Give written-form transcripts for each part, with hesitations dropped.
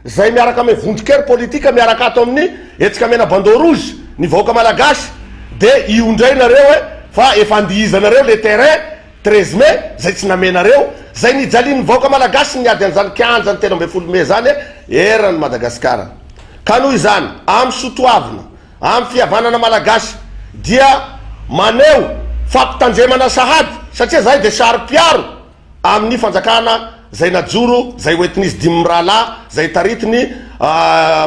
zay miaraka ame vondrikery politika miaraka ato amin'ny etsika mena bandeau rouge ny vahoaka malagasy de iondray nareo hoe fa efa andihizanareo le terrain 13 mai zay tsy namenareo zay nijaliny vahoaka malagasy niady an'izany kianjany 13 mai zany erany Madagasikara ka noho izany amy sotoavina amy fihavanana malagasy dia maneo fampitandremana sahady satria zay de sary-piaro amin'ny fanjakana zay najoro zay hoetinizy Dimrala zay taritiny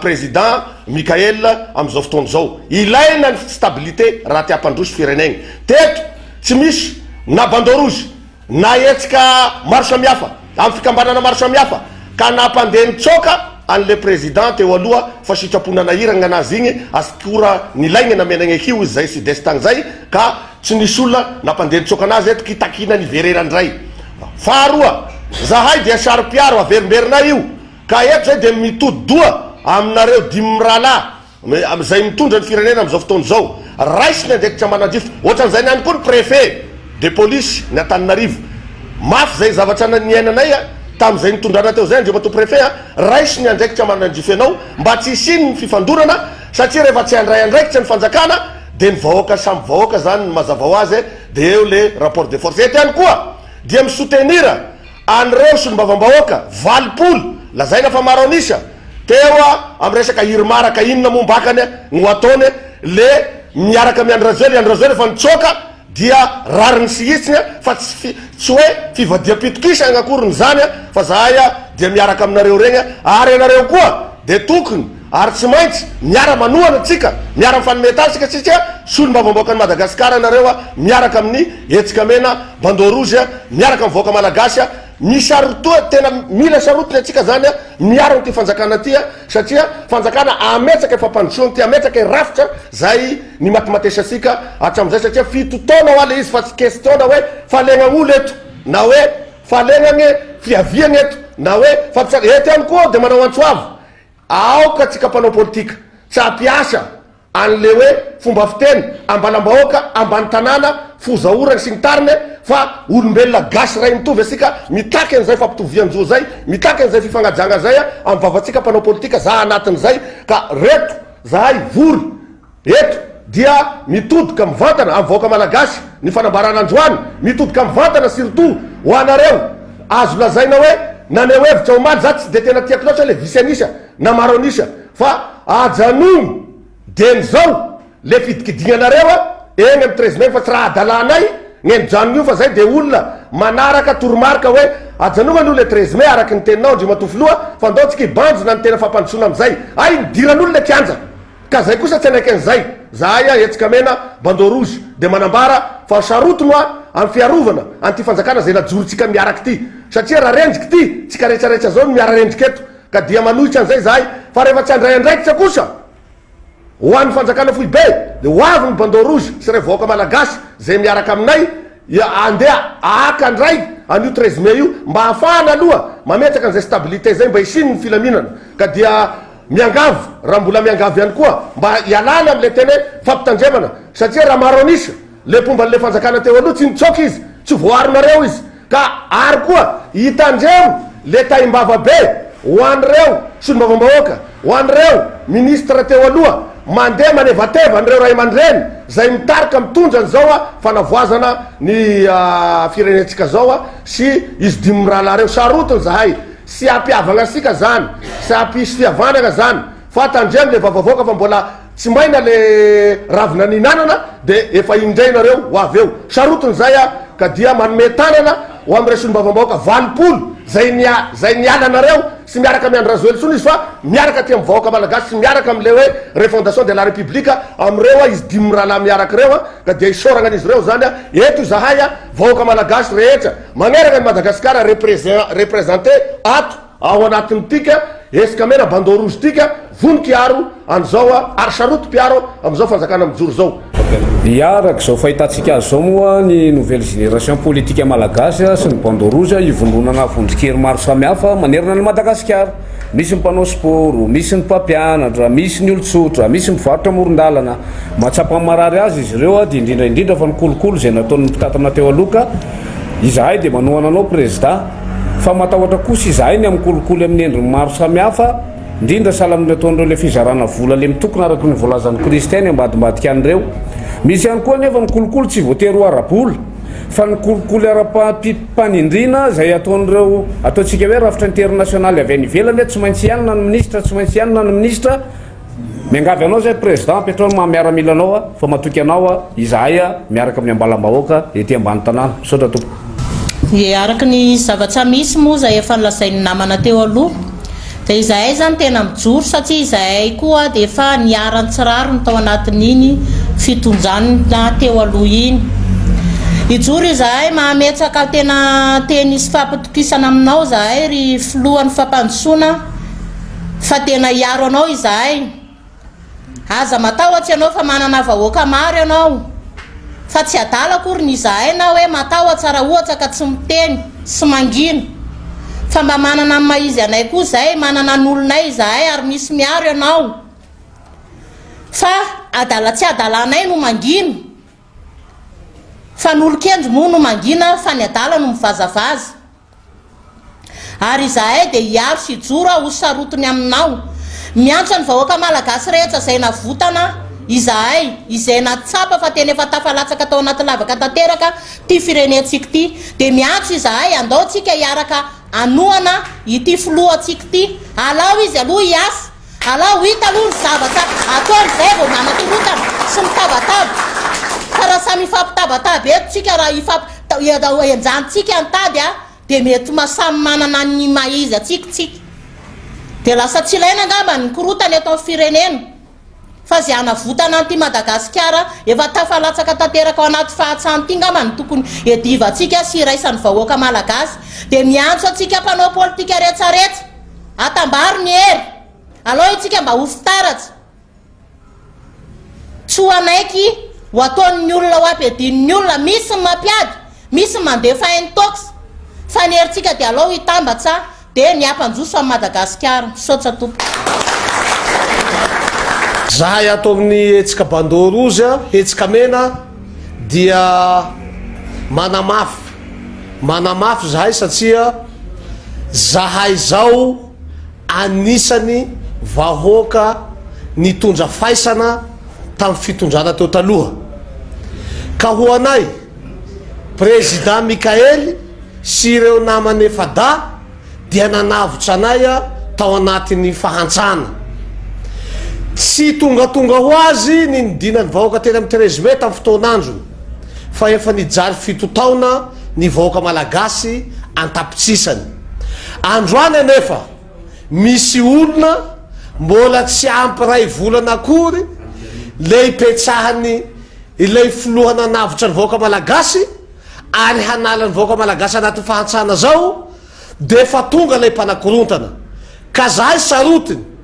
président Mikael am'izao fotoana zao ilaina ny stabilité raha tiampandroso firenegny teto tsy misy na bandeau rouge na etsika maro samihafa amy fikambanana maro samihafa ka nampandeha nitsoka an'le président teo aloha fa sitrapona nahiragna anazy igny asikora nilaigny namenagny hio izy zay sud-est tagny zay ka tsy nisy olona nampandeha nitsoka anazy eto kitakina nivererandray faharoa zahay dia sary-piaro averimberina io ka eto zay de mitody-doa aminareo Dimrala am'izay mitondra ny firenena am'izao fotoana zao raisiny andraiky tsy manadrifo ohatran'izay niany koa ny préfet de police ny Antananarivo mafy zay zavatra niainanay tam'izay nitondrana teo zay andreo mato préfet raisiny andraiky tsy manadrifo anao mba tsy isiny ny fifandorana satria rehefa tsy andray andraikitra ny fanjakana de ny vahoaka samy vahoaka zany mazava ho azy de eo le rapport de force eto ihany koa dia misoutenira an'ireo solombavambahoaka valopolo lazaina fa maro anisa teo amy resaka hirimaraka inona mombakany no ataony le miaraka miandrazoely andrazoely fa nitsoka dia rariny sy itsiny fa tsy hoe fivadiam-pitokisa agnakoriny zany fa zahay dia miaraka aminareo regny ary anareo koa de tokony ary tsy maintsy miara manohana atsika miara mifanometasika satria solombavambahoaka ny Madagasikara nareo miaraka amin'ny etsika mena bandeau rouge miaraka mivoaka malagasy misy arotoa tena mila sarotiny atsika zany miaro ty fanjakana ty satria fanjakana ametsaka efampandrosoany ty ametsaka rafitra zay ny matimatesasika hatram'izay satria fitotaona ho ale izy fa tsy questionna hoe falegnan'olo eto na hoe falegnagny fiaviagny eto na hoe fampisaka eto ihany koa de manao antsoavo aoka tsika mpanao politika tsy ampiasa an'le hoe fomba fiteny ambalambahoaka ambany tanàna fozaorany sy ny tariny fa olombelona gasy ray mitovy asika mitaky an'izay fampitovianjo zay mitaky an'izay fifanajanga zay amy vavatsika mpanao politika za anatin'izay ka reto zahay vory eto dia mitodika mivantana amy vahoaka malagasy ny fanambarana androany mitodika mivantana surtout ho anareo azo lazaina hoe naneo hevitra omaly za tsy de tena tiako loatra le visy anisa na maro anisa fa ajanogno de nizao le fidikidignanareo eny amy 13 mai fa tsy raha adalanay gnenjanony io fa zay de olona manaraka toromarika hoe ajanogna an'olo le 13 mai araky ny teninao ndry matofoloha fa ndao tsika ibanjona ny tena fampandrosona am'izay ay nidiran'olo le kianja ka zay kosa tsy anaiky an'izay zahay etsika mena bandeau rouge de manambara fa sarotino amy fiarovana anty fanjakana zay najorotsika miaraky ty satria raha rendriky ty tsika rehetrarehetra zao miara rendriky eto ka dia manohitra an'izay zahay fa rehefa tsy andray andraikitra kosa ho an'ny fanjakana foy be de ho avy ny bandeau rouge sy re vahoaka malagasy zay miaraka aminay andeha aka andray an'io 13 mai io mba hafahana aloha mametraka an'izay stabilité zay mba isiny ny filaminana ka dia miangavy raha mbola miangavy ihany koa mba ialana am'le teny fampitandremana satria raha maro anisa le mpomban'le fanjakana teo aloha tsy nitsoky izy tsy voarinareo izy ka ary koa hitandremo le taimbava be ho an'ireo solombavambahoaka ho an'ireo ministre teo aloha mandeha manevateva an'ireo ray aman-dreny zay mitarika mitondra an'izao fanavoazana ny firenetsika zao sy izy Dimrala reo sarotiny zahay sy ampiavagna asika zany sy ampisy fihavanana zany fa tandremo le vavavoaka fa mbola tsy maina le ravina ninanana de efa indraynareo ho avy eo sarotiny zay ka dia manome tanana ho am'ire solombavambahoaka valopolo zay niala anareo sy miaraka miandrazoely sony izy fa miaraka ty amy vahoaka malagasy sy miaraka am'le hoe refondation de la république am'ireo izy Dimrala miaraka reo ka dia isoragna an'izy reo zany eto zahay vahoaka malagasy rehetra maneraka ny Madagasikara représenté ato ao anatin'ny tika esika mena bandeau rouge tika voninkiaro an'izao ary sarotom-piaro am'izao fanjakana mijoro zao iaraka zao fahitantsika azy zao moa ny nouvelle génération politique malagasy sy ny bandeau rouge ivondronana vondrikery maro samihafa manerana ny Madagasikara misy mpanao sport misy ny mpampianatra misy ny olotsotra misy mivarotra amoron-dalana matsapa marary azy izy ireo dia indrindraindrindra fa nikolokolo zay nataon'ny mpitatana teo aloka izahay dia manohana anao président fa matahotra kosa izahay ny amin'ny kolokolo amin'ny endriny maro samihafa indrindra sahala amin'ny ataondreo le fizarana vola le mitokona araka ny voalazan'ny kristiany ambadimbadika an'ireo misy ihany koa nefa mikolokolo tsy voatery ho ara-bola fa ny kolokolo ara-panindrina zay ataon'ireo ataontsika hoe rafitra internasionaly avy any ivelany hoe tsy maintsy ianona ny ministra tsy maintsy ianona ny ministra miangavy anao zay président petrony miaramila anao a fa matoky anao a izahay a miaraka amin'ny ambalam-bahoaka ety ambany tanàna misaotra tompo araka ny zavatra misy moa zay efa nilazain'ny namana teo aloha dia izahay zany tena mijoro satria izahay koa dia efa niarany tsiraro ny tao anatin'iny fitondrana teo aloha iny ijoro izahay mahametsaka tena tenisy fampatokisana aminao zahay ry filohan'ny fampandrosoana fa tena iaro anao izahay aza matahotsy ianao fa manana vahoaka maro ianao fa tsy adala akory ny izahay na hoe matahotsy raha ohatra ka tsy miteny sy mangina fa mba manana ny maizy anay koa zahay manana ny olonay izahay ary misy miaro ianao fa adala tsy adalanay no mangina fa n'olo-kendro moa no mangina fa ny adala no mivazavaza ary izahay dia hiaro sy ijoro ho sarotiny aminao miantso ny vahoaka malagasy rehetra zay navotana izahay izay natsapa fa tena efa tafalatsaka tao anaty lavaka tanteraka ty firenentsika ty dia miantso izahay andao tsika hiaraka anoana ity filohantsika ty alao izy aloha hiasa alao hita aloha ny zavatra ataony zay vao manatorotana sy mitabataba fa raha samy ifampitabataba eto tsika raha enjantsika antady a dia mety masamy manana ny maizy atsika tsika dia lasa tsy ilaina angamba ny korotany eto amin'ny firenena fa zay anavotana anty Madagasikara efa tafalatsaka tanteraka ao anaty fahatsany ty ngamba ny tokony edivantsika sy iraisan'ny vahoaka malagasy dia miantso atsika mpanao politika retsaretsa atambaro ny hery aloha itsika mba ho fitaratsy tsy ho anaiky ho ataon'ny olona ho ampiadinin'ny olona misy ny mampiady misy mandefa intox fa ny herintsika dia aloha hitambatsa dia ny ampanjoso amin'ny Madagasikara misaotra tompo zahay ato amin'ny hetsika bandorozya hetsika mena dia manamafy zahay satria zahay zao anisany vahoaka nitondra faisana tamin'ny fitondrana teo taloha ka ho anay président Mikaely sy ireo namany efada dia nanavotra anay tao anatin'ny fahantsana tsy tongatonga ho azy ny nidinany vahoaka tena amin'ny 13 mai tamin'ny fotoanandro fa efa nijary 7 taona ny vahoaka malagasy antapitsisany androany anefa misy olona mbola tsy ampiray volana akory le ipetsahany ilay filohana navitra ny vahoaka malagasy ary hanala ny vahoaka malagasy anatin'ny fahantsana zao de fa tonga lay mpanakorontana ka zahay sarotiny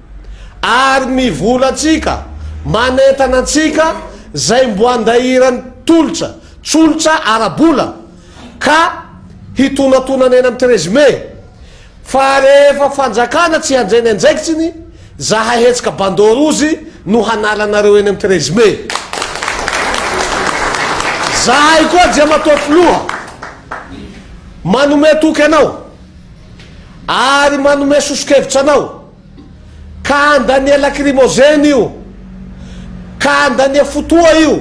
ary mivolatsika manentana atsika zay mbo andahirany tsolotra arabola ka hitonatonanena amin'ny 13 mai fa rehefa fanjakana tsy andrainy anjaikitsiny zahay hetsika bandorozy no hanalanareo eny amin'ny 13 mai zahay koa dia matoa filoha manome toky anao ary manome sosokevitra anao ka andania lacrymogène io ka andania fotoa io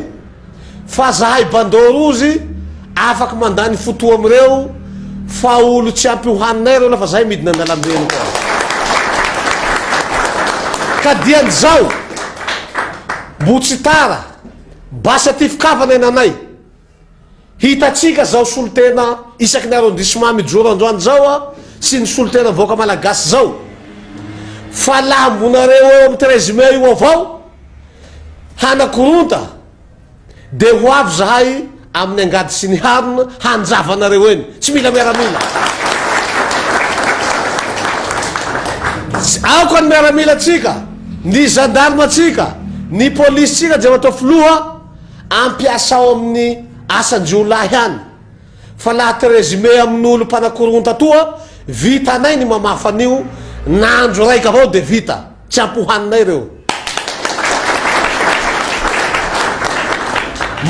fa zahay bandorozy afaky mandany fotoa amireo fa olo tsy ampy hohaninay reo lafa zahay midina mialamreny koa ka dian'izao mbo tsy tara basy aty fikavana enanay hitatsika zao solotena isaky ny arrondissement mijoro androany zao a sy ny solotena vahoaka malagasy zao fa laha mbonareo eo amin'ny 13 mai io avao hanakoronta de ho avy zahay amin'ny angady sy ny harona hanjavanareo eny tsy mila miaramila aoka ny miaramila atsika ny gendarme atsika ny polisy tsika dia matao filoha ampiasao amin'ny asan-jiolahy hany fa laha 13 mai amin'olo mpanakoronta toa vita anay ny mamafan'io nandro raiky avao de vita tsy ampohaninay reo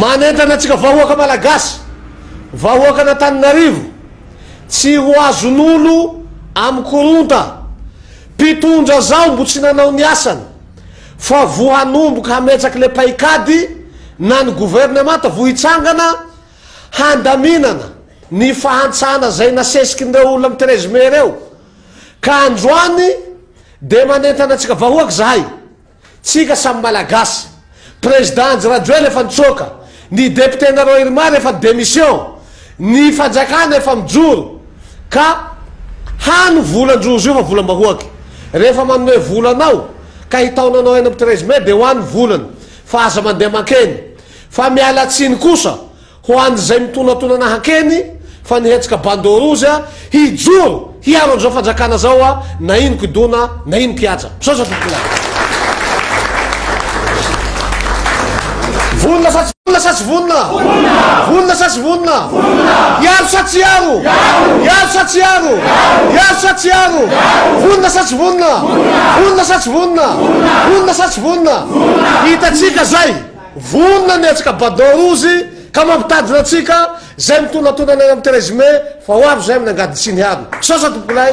manentana atsika vahoaka malagasy vahoaka n'Antananarivo tsy ho azon'olo amin'ny koronta mpitondra zao mbo tsy nanao ny asany fa vohanomboka hametsaky le paikady na ny gouvernemanta vohitsangana handaminana ny fahantsana zay nasesikin'ireo olona amy 13 mai reo ka androany de manentana atsika vahoaky zahay tsika samy malagasy président Rajoelina efa nitsoka ny député nareo Irma efa démission ny fanjakana efa mijoro ka hano volan-drozo io fa volam-bahoaky rehefa manome volanao ka hitaonanao eny amy 13 mai de hoany volany fa aza mandeha makeny fa mialatsiny kosa ho any zay mitonatonana hakeny fa nihetsika bandorozia hijoro hiaro an'izao fanjakana zao a na ino kidona na ino kiatsa misaotra tompolay vonona sa tsy vonona vonona sa tsy vonona iaro sa tsy iaro iaro sa tsy iaro iaro sa tsy iaro vonona sa tsy vonona vonona sa tsy vonona vonona sa tsy vonona hitatsika zay vonona ny atsika bandorozy ka mampitadina atsika zay mitonatonana amy 13 mai fa ho avy zay amin'ny angady tsy niaro misaotra tompolay